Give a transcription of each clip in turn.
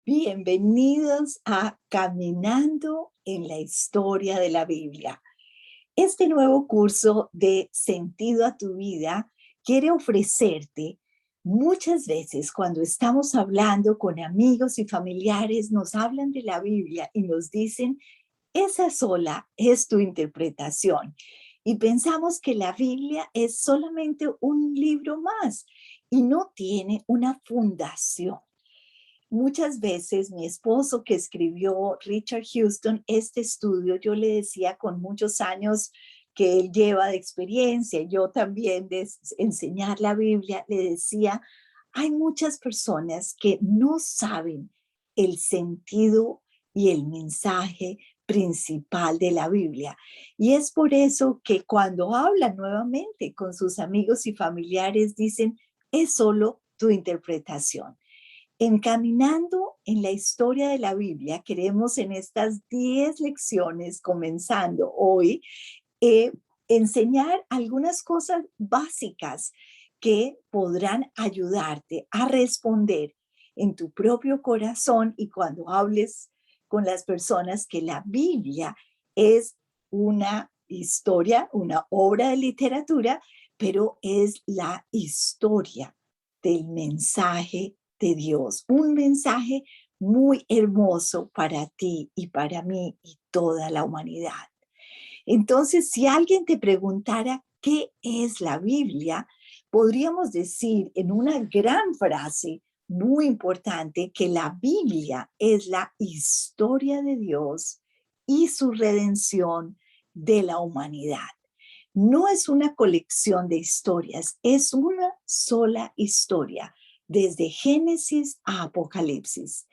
Bienvenidos a Caminando en la Historia de la Biblia. Este nuevo curso de Sentido a tu Vida quiere ofrecerte muchas veces cuando estamos hablando con amigos y familiares, nos hablan de la Biblia y nos dicen, esa sola es tu interpretación. Y pensamos que la Biblia es solamente un libro más y no tiene una fundación. Muchas veces mi esposo que escribió, Richard Houston, este estudio, yo le decía con muchos años que él lleva de experiencia, yo también de enseñar la Biblia, le decía, hay muchas personas que no saben el sentido y el mensaje principal de la Biblia. Y es por eso que cuando hablan nuevamente con sus amigos y familiares, dicen, es solo tu interpretación. Encaminando en la historia de la Biblia, queremos en estas 10 lecciones, comenzando hoy, eh, enseñar algunas cosas básicas que podrán ayudarte a responder en tu propio corazón y cuando hables con las personas que la Biblia es una historia, una obra de literatura, pero es la historia del mensaje de Dios, un mensaje muy hermoso para ti y para mí y toda la humanidad. Entonces, si alguien te preguntara qué es la Biblia, podríamos decir en una gran frase muy importante que la Biblia es la historia de Dios y su redención de la humanidad. No es una colección de historias, es una sola historia, desde Génesis a Apocalipsis.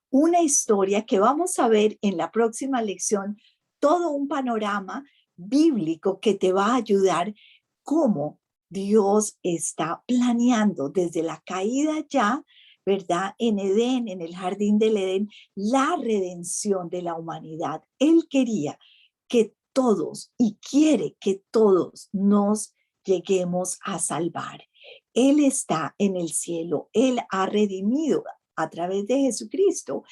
Una historia que vamos a ver en la próxima lección, todo un panorama bíblico que te va a ayudar cómo Dios está planeando desde la caída ya, ¿verdad? En Edén, en el jardín del Edén, la redención de la humanidad. Él quería que todos y quiere que todos nos lleguemos a salvar. Él está en el cielo, Él ha redimido a través de Jesucristo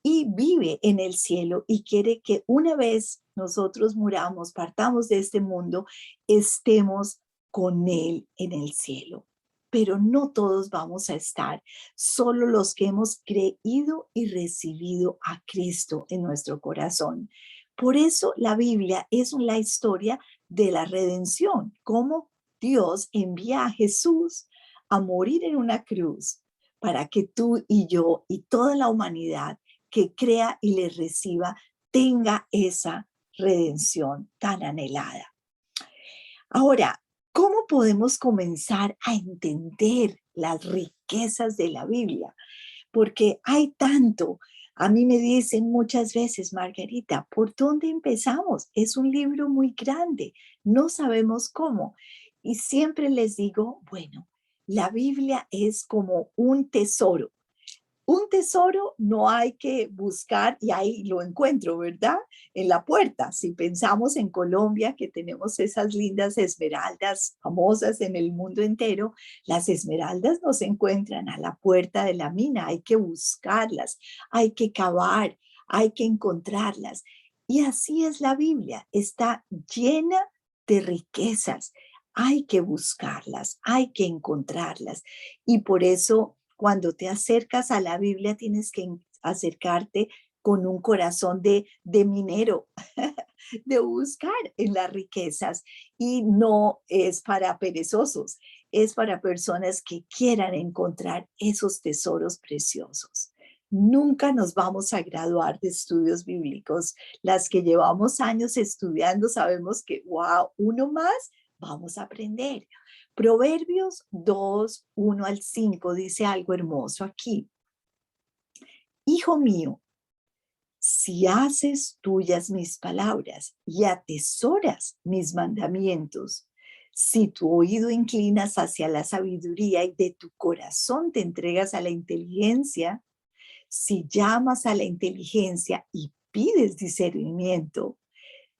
y vive en el cielo y quiere que una vez nosotros muramos, partamos de este mundo, estemos con Él en el cielo. Pero no todos vamos a estar, solo los que hemos creído y recibido a Cristo en nuestro corazón. Por eso la Biblia es la historia de la redención, cómo Dios envía a Jesús a morir en una cruz para que tú y yo y toda la humanidad que crea y le reciba tenga esa redención tan anhelada. Ahora, ¿cómo podemos comenzar a entender las riquezas de la Biblia? Porque hay tanto. A mí me dicen muchas veces, Margarita, ¿por dónde empezamos? Es un libro muy grande, no sabemos cómo. Y siempre les digo, bueno, la Biblia es como un tesoro. Un tesoro no hay que buscar y ahí lo encuentro, ¿verdad? En la puerta. Si pensamos en Colombia, que tenemos esas lindas esmeraldas famosas en el mundo entero, las esmeraldas no se encuentran a la puerta de la mina, hay que buscarlas, hay que cavar, hay que encontrarlas. Y así es la Biblia, está llena de riquezas. Hay que buscarlas, hay que encontrarlas. Y por eso cuando te acercas a la Biblia tienes que acercarte con un corazón de minero, de buscar en las riquezas. Y no es para perezosos, es para personas que quieran encontrar esos tesoros preciosos. Nunca nos vamos a graduar de estudios bíblicos. Las que llevamos años estudiando sabemos que, wow, uno más, vamos a aprender. Proverbios 2, 1 al 5 dice algo hermoso aquí. Hijo mío, si haces tuyas mis palabras y atesoras mis mandamientos, si tu oído inclinas hacia la sabiduría y de tu corazón te entregas a la inteligencia, si llamas a la inteligencia y pides discernimiento,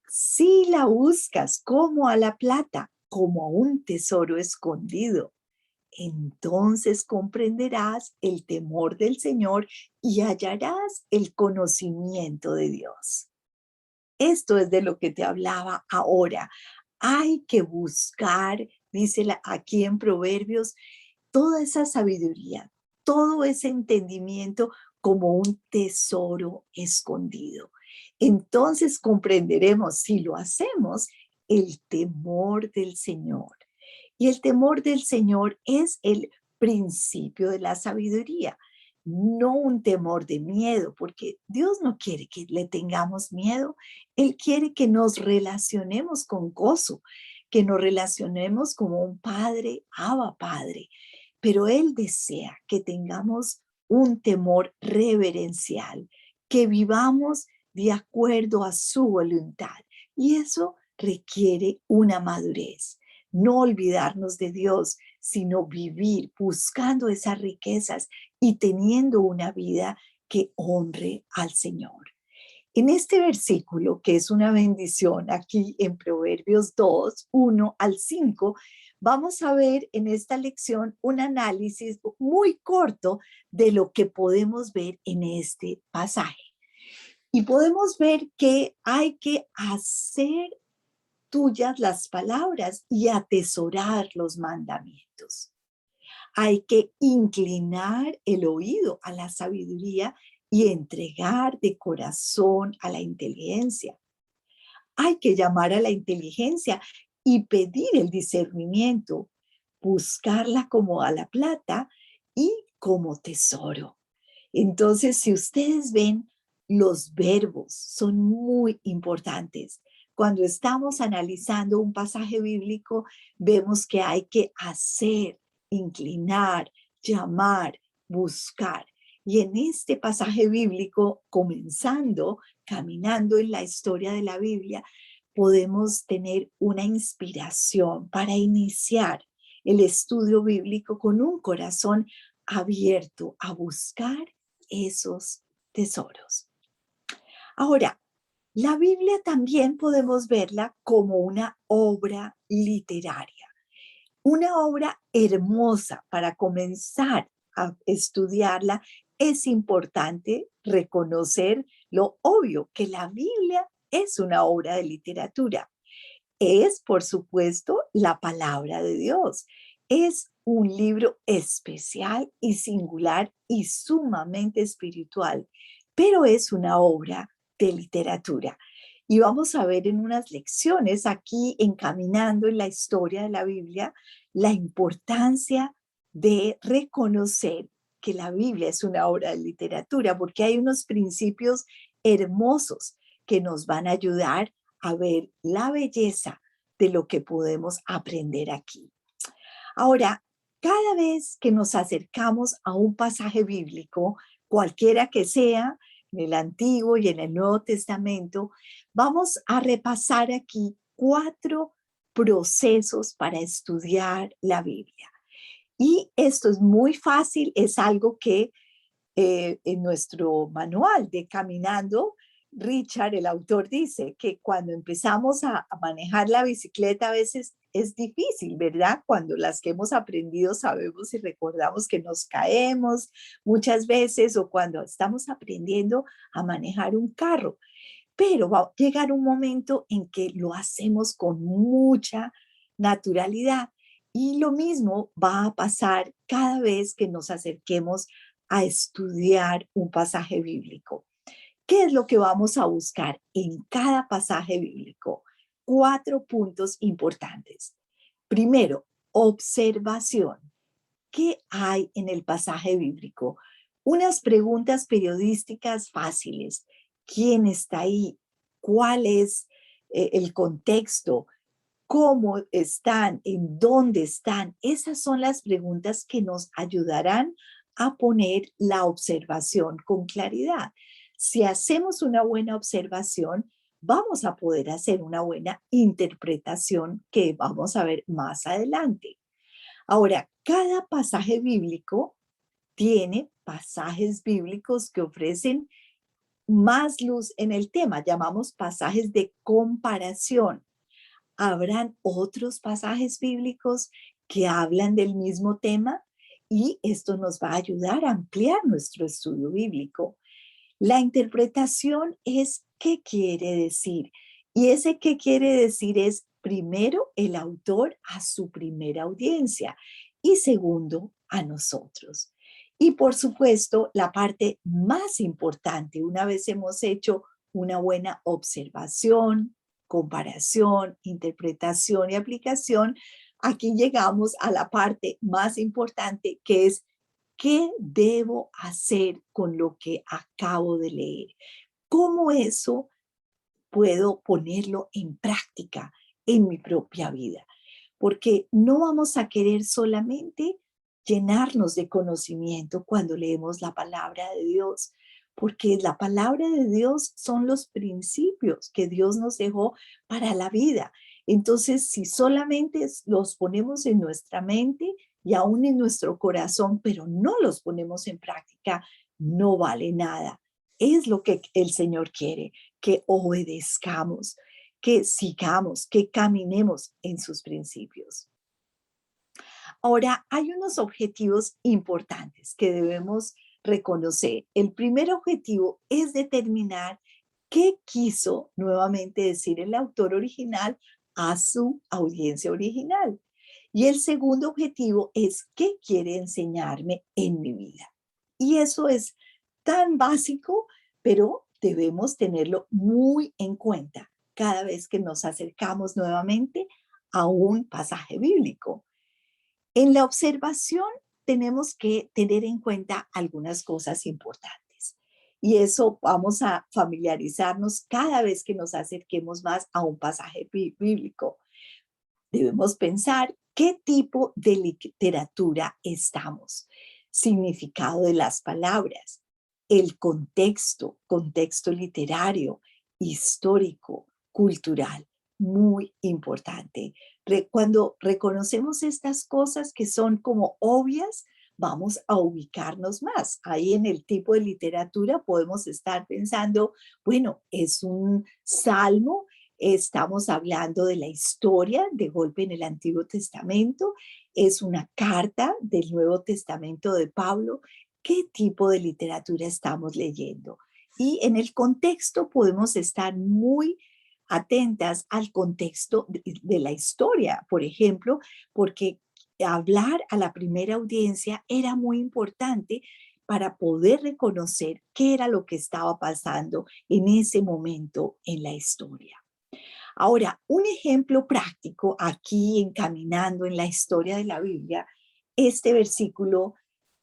si la buscas como a la plata, como a un tesoro escondido, Entonces comprenderás el temor del Señor y hallarás el conocimiento de Dios. Esto es de lo que te hablaba ahora. Hay que buscar, dice aquí en Proverbios, toda esa sabiduría, todo ese entendimiento como un tesoro escondido. Entonces comprenderemos, si lo hacemos, el temor del Señor. Y el temor del Señor es el principio de la sabiduría, no un temor de miedo, porque Dios no quiere que le tengamos miedo. Él quiere que nos relacionemos con gozo, que nos relacionemos como un padre, Abba Padre. Pero Él desea que tengamos un temor reverencial, que vivamos de acuerdo a su voluntad. Y eso requiere una madurez. No olvidarnos de Dios, sino vivir buscando esas riquezas y teniendo una vida que honre al Señor. En este versículo, que es una bendición, aquí en Proverbios 2, 1 al 5, vamos a ver en esta lección un análisis muy corto de lo que podemos ver en este pasaje. Y podemos ver que hay que hacer tuyas las palabras y atesorar los mandamientos. Hay que inclinar el oído a la sabiduría y entregar de corazón a la inteligencia. Hay que llamar a la inteligencia y pedir el discernimiento, buscarla como a la plata y como tesoro. Entonces, si ustedes ven, los verbos son muy importantes. Cuando estamos analizando un pasaje bíblico, vemos que hay que hacer, inclinar, llamar, buscar. Y en este pasaje bíblico, comenzando, caminando en la historia de la Biblia, podemos tener una inspiración para iniciar el estudio bíblico con un corazón abierto a buscar esos tesoros. Ahora, la Biblia también podemos verla como una obra literaria, una obra hermosa. Para comenzar a estudiarla, es importante reconocer lo obvio, que la Biblia es una obra de literatura. Es, por supuesto, la palabra de Dios. Es un libro especial y singular y sumamente espiritual, pero es una obra de literatura. Y vamos a ver en unas lecciones aquí, encaminando en la historia de la Biblia, la importancia de reconocer que la Biblia es una obra de literatura, porque hay unos principios hermosos que nos van a ayudar a ver la belleza de lo que podemos aprender aquí. Ahora, cada vez que nos acercamos a un pasaje bíblico, cualquiera que sea, en el Antiguo y en el Nuevo Testamento, vamos a repasar aquí 4 procesos para estudiar la Biblia. Y esto es muy fácil, es algo que en nuestro manual de Caminando, Richard, el autor, dice que cuando empezamos a manejar la bicicleta a veces es difícil, ¿verdad? Cuando las que hemos aprendido sabemos y recordamos que nos caemos muchas veces, o cuando estamos aprendiendo a manejar un carro. Pero va a llegar un momento en que lo hacemos con mucha naturalidad. Y lo mismo va a pasar cada vez que nos acerquemos a estudiar un pasaje bíblico. ¿Qué es lo que vamos a buscar en cada pasaje bíblico? 4 puntos importantes. Primero, observación. ¿Qué hay en el pasaje bíblico? Unas preguntas periodísticas fáciles. ¿Quién está ahí? ¿Cuál es el contexto? ¿Cómo están? ¿En dónde están? Esas son las preguntas que nos ayudarán a poner la observación con claridad. Si hacemos una buena observación, vamos a poder hacer una buena interpretación que vamos a ver más adelante. Ahora, cada pasaje bíblico tiene pasajes bíblicos que ofrecen más luz en el tema, llamamos pasajes de comparación. Habrán otros pasajes bíblicos que hablan del mismo tema y esto nos va a ayudar a ampliar nuestro estudio bíblico. La interpretación es qué quiere decir. Y ese qué quiere decir es, primero, el autor a su primera audiencia y segundo, a nosotros. Y por supuesto, la parte más importante, una vez hemos hecho una buena observación, comparación, interpretación y aplicación, aquí llegamos a la parte más importante que es ¿qué debo hacer con lo que acabo de leer? ¿Cómo eso puedo ponerlo en práctica en mi propia vida? Porque no vamos a querer solamente llenarnos de conocimiento cuando leemos la palabra de Dios, porque la palabra de Dios son los principios que Dios nos dejó para la vida. Entonces, si solamente los ponemos en nuestra mente y aún en nuestro corazón, pero no los ponemos en práctica, no vale nada. Es lo que el Señor quiere, que obedezcamos, que sigamos, que caminemos en sus principios. Ahora, hay unos objetivos importantes que debemos reconocer. El primer objetivo es determinar qué quiso nuevamente decir el autor original a su audiencia original. Y el segundo objetivo es qué quiere enseñarme en mi vida. Y eso es tan básico, pero debemos tenerlo muy en cuenta cada vez que nos acercamos nuevamente a un pasaje bíblico. En la observación tenemos que tener en cuenta algunas cosas importantes y eso vamos a familiarizarnos cada vez que nos acerquemos más a un pasaje bíblico. Debemos pensar qué tipo de literatura estamos, significado de las palabras, el contexto, contexto literario, histórico, cultural, muy importante. Cuando reconocemos estas cosas que son como obvias, vamos a ubicarnos más. Ahí en el tipo de literatura podemos estar pensando, bueno, es un salmo, estamos hablando de la historia de golpe en el Antiguo Testamento, es una carta del Nuevo Testamento de Pablo. ¿Qué tipo de literatura estamos leyendo? Y en el contexto podemos estar muy atentas al contexto de la historia, por ejemplo, porque hablar a la primera audiencia era muy importante para poder reconocer qué era lo que estaba pasando en ese momento en la historia. Ahora, un ejemplo práctico aquí encaminando en la historia de la Biblia, este versículo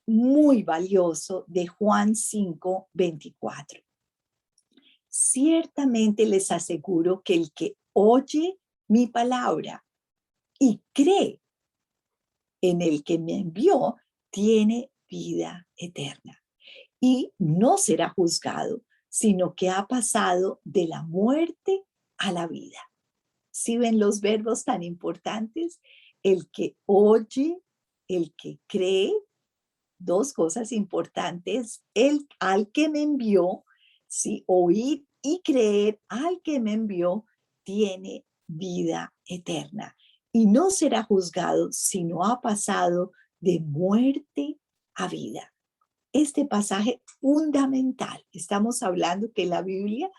muy valioso de Juan 5:24. Ciertamente les aseguro que el que oye mi palabra y cree en el que me envió, tiene vida eterna y no será juzgado, sino que ha pasado de la muerte a la vida. ¿Sí ven los verbos tan importantes? El que oye, el que cree, dos cosas importantes, el al que me envió, sí, oír y creer al que me envió, tiene vida eterna y no será juzgado, sino ha pasado de muerte a vida. Este pasaje fundamental, estamos hablando que la Biblia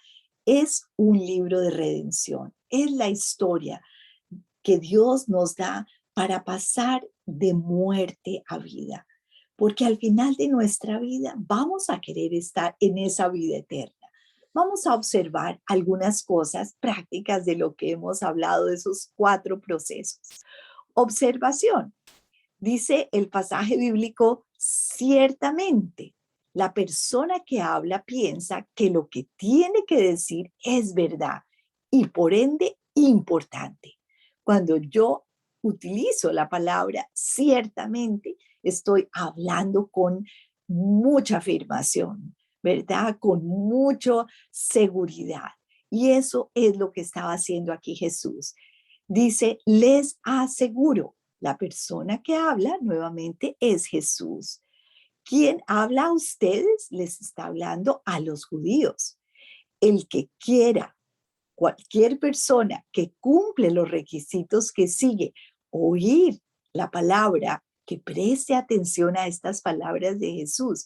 es un libro de redención, es la historia que Dios nos da para pasar de muerte a vida, porque al final de nuestra vida vamos a querer estar en esa vida eterna. Vamos a observar algunas cosas prácticas de lo que hemos hablado de esos 4 procesos. Observación. Dice el pasaje bíblico, ciertamente, la persona que habla piensa que lo que tiene que decir es verdad y por ende importante. Cuando yo utilizo la palabra ciertamente, estoy hablando con mucha afirmación, ¿verdad? Con mucha seguridad. Y eso es lo que estaba haciendo aquí Jesús. Dice, les aseguro, la persona que habla nuevamente es Jesús. ¿Quién habla a ustedes? Les está hablando a los judíos. El que quiera, cualquier persona que cumple los requisitos que sigue, oír la palabra, que preste atención a estas palabras de Jesús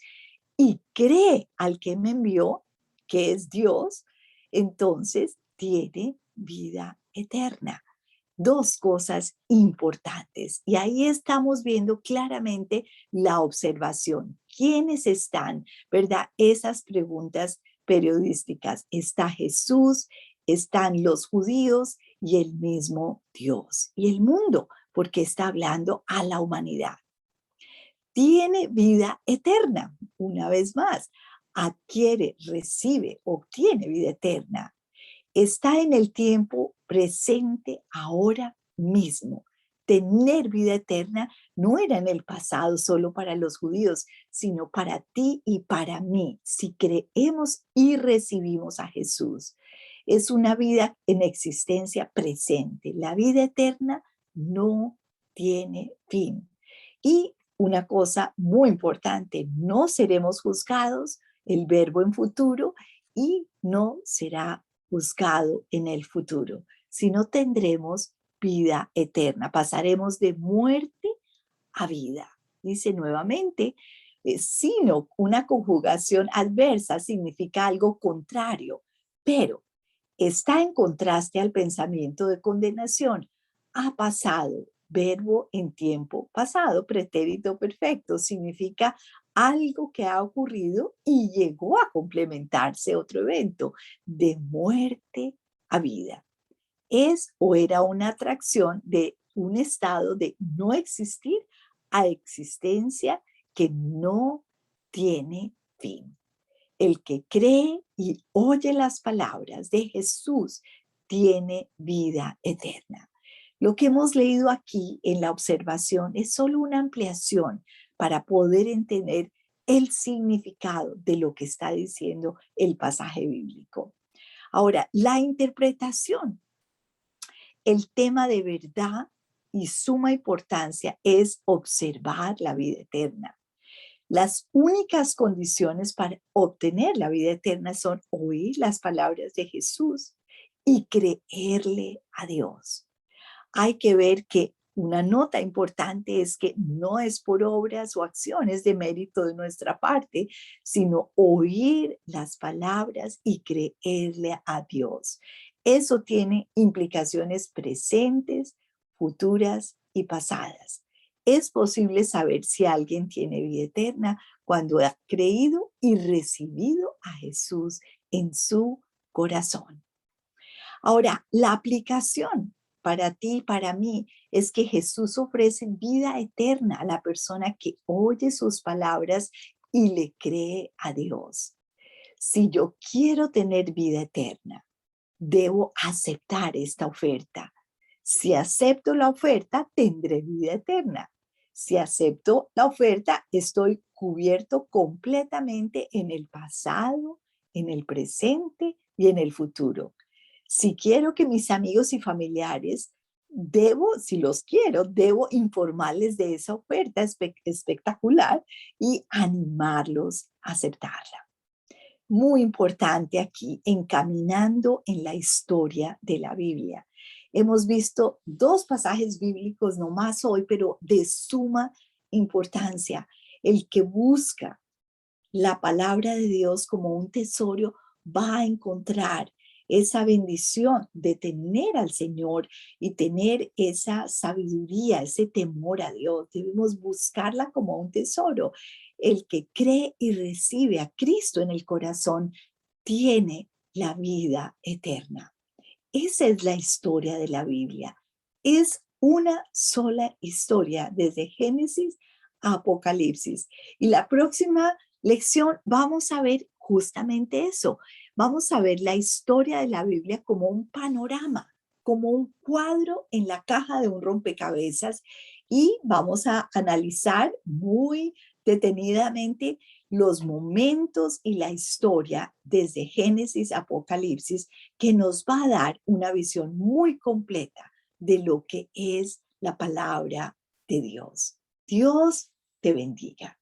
y cree al que me envió, que es Dios, entonces tiene vida eterna. Dos cosas importantes. Y ahí estamos viendo claramente la observación. ¿Quiénes están, verdad? Esas preguntas periodísticas. Está Jesús, están los judíos y el mismo Dios. Y el mundo, porque está hablando a la humanidad. Tiene vida eterna, una vez más. Adquiere, recibe, obtiene vida eterna. Está en el tiempo presente ahora mismo. Tener vida eterna no era en el pasado solo para los judíos, sino para ti y para mí, si creemos y recibimos a Jesús. Es una vida en existencia presente. La vida eterna no tiene fin. Y una cosa muy importante, no seremos juzgados, el verbo en futuro, y no será juzgado en el futuro, sino tendremos vida eterna, pasaremos de muerte a vida. Dice nuevamente, sino una conjugación adversa significa algo contrario, pero está en contraste al pensamiento de condenación. Ha pasado, verbo en tiempo pasado, pretérito perfecto, significa algo que ha ocurrido y llegó a complementarse otro evento, de muerte a vida. Es o era una atracción de un estado de no existir a existencia que no tiene fin. El que cree y oye las palabras de Jesús tiene vida eterna. Lo que hemos leído aquí en la observación es solo una ampliación para poder entender el significado de lo que está diciendo el pasaje bíblico. Ahora, la interpretación, el tema de verdad y suma importancia es observar la vida eterna. Las únicas condiciones para obtener la vida eterna son oír las palabras de Jesús y creerle a Dios. Hay que ver que una nota importante es que no es por obras o acciones de mérito de nuestra parte, sino oír las palabras y creerle a Dios. Eso tiene implicaciones presentes, futuras y pasadas. Es posible saber si alguien tiene vida eterna cuando ha creído y recibido a Jesús en su corazón. Ahora, la aplicación para ti y para mí es que Jesús ofrece vida eterna a la persona que oye sus palabras y le cree a Dios. Si yo quiero tener vida eterna, debo aceptar esta oferta. Si acepto la oferta, tendré vida eterna. Si acepto la oferta, estoy cubierto completamente en el pasado, en el presente y en el futuro. Si quiero que mis amigos y familiares, si los quiero, debo informarles de esa oferta espectacular y animarlos a aceptarla. Muy importante aquí, encaminando en la historia de la Biblia. Hemos visto dos pasajes bíblicos nomás hoy, pero de suma importancia. El que busca la palabra de Dios como un tesoro va a encontrar esa bendición de tener al Señor y tener esa sabiduría, ese temor a Dios. Debemos buscarla como un tesoro. El que cree y recibe a Cristo en el corazón tiene la vida eterna. Esa es la historia de la Biblia. Es una sola historia desde Génesis a Apocalipsis. Y la próxima lección vamos a ver justamente eso. Vamos a ver la historia de la Biblia como un panorama, como un cuadro en la caja de un rompecabezas, y vamos a analizar muy detenidamente los momentos y la historia desde Génesis a Apocalipsis, que nos va a dar una visión muy completa de lo que es la palabra de Dios. Dios te bendiga.